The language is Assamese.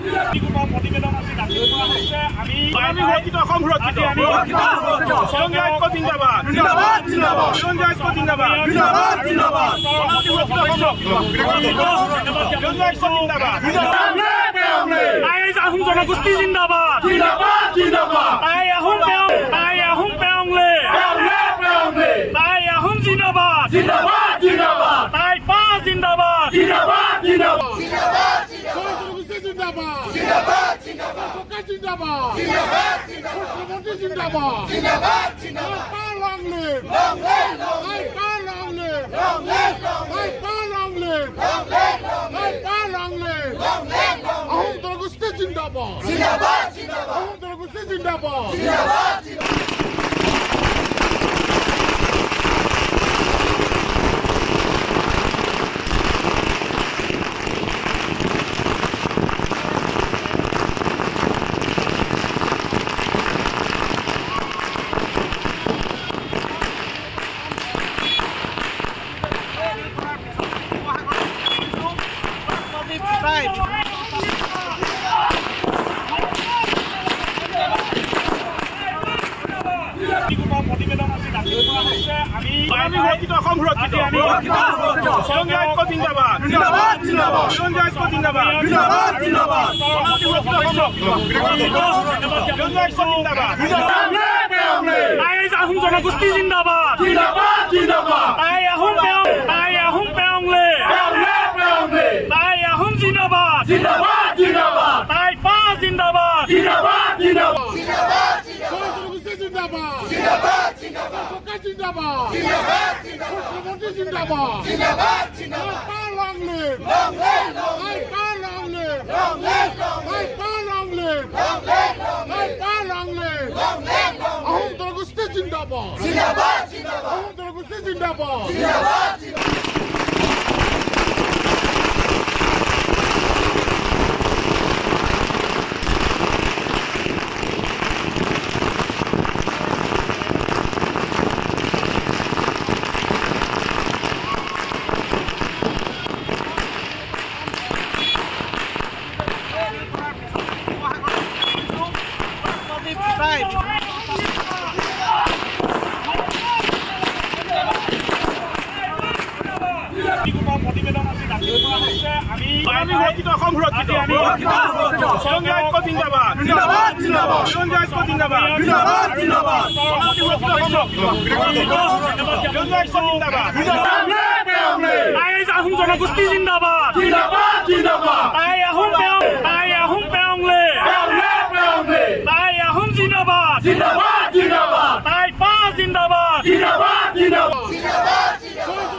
প্ৰতিবেদন আজি দাখিল কৰা হৈছে। আমি সুৰক্ষিত অসম সুৰক্ষিত চিৰঞ্জীৱ ঐক্য জিন্দাবাদ চিৰঞ্জীৱ ঐক্য জিন্দাবাদ আহোম জনগোষ্ঠী জিন্দাবাদ আহোম পেয়ংলে আহোম জিন্দাবাদ তাই পা জিন্দাবাদ প্ৰতিবেদন আজি দাখিল কৰা হৈছে। আমি সুৰক্ষিত অসম সুৰক্ষিত চিৰঞ্জীৱ ঐক্য জিন্দাবাদ চিৰঞ্জীৱ ঐক্য জিন্দাবাদ আহোম জনগোষ্ঠী জিন্দাবাদ আহোম পেয়ংলে আহোম জিন্দাবাদ তাই পা জিন্দাবাদ প্ৰতিবেদন আজি দাখিল কৰা হৈছে। আমি সুৰক্ষিত অসম সুৰক্ষিত চিৰঞ্জীৱ ঐক্য জিন্দাবাদ চিৰঞ্জীৱ ঐক্য জিন্দাবাদ আহোম জনগোষ্ঠী জিন্দাবাদ আহোম পেয়ংলে আহোম জিন্দাবাদ তাই পা জিন্দাবাদ জিন্দাবাদ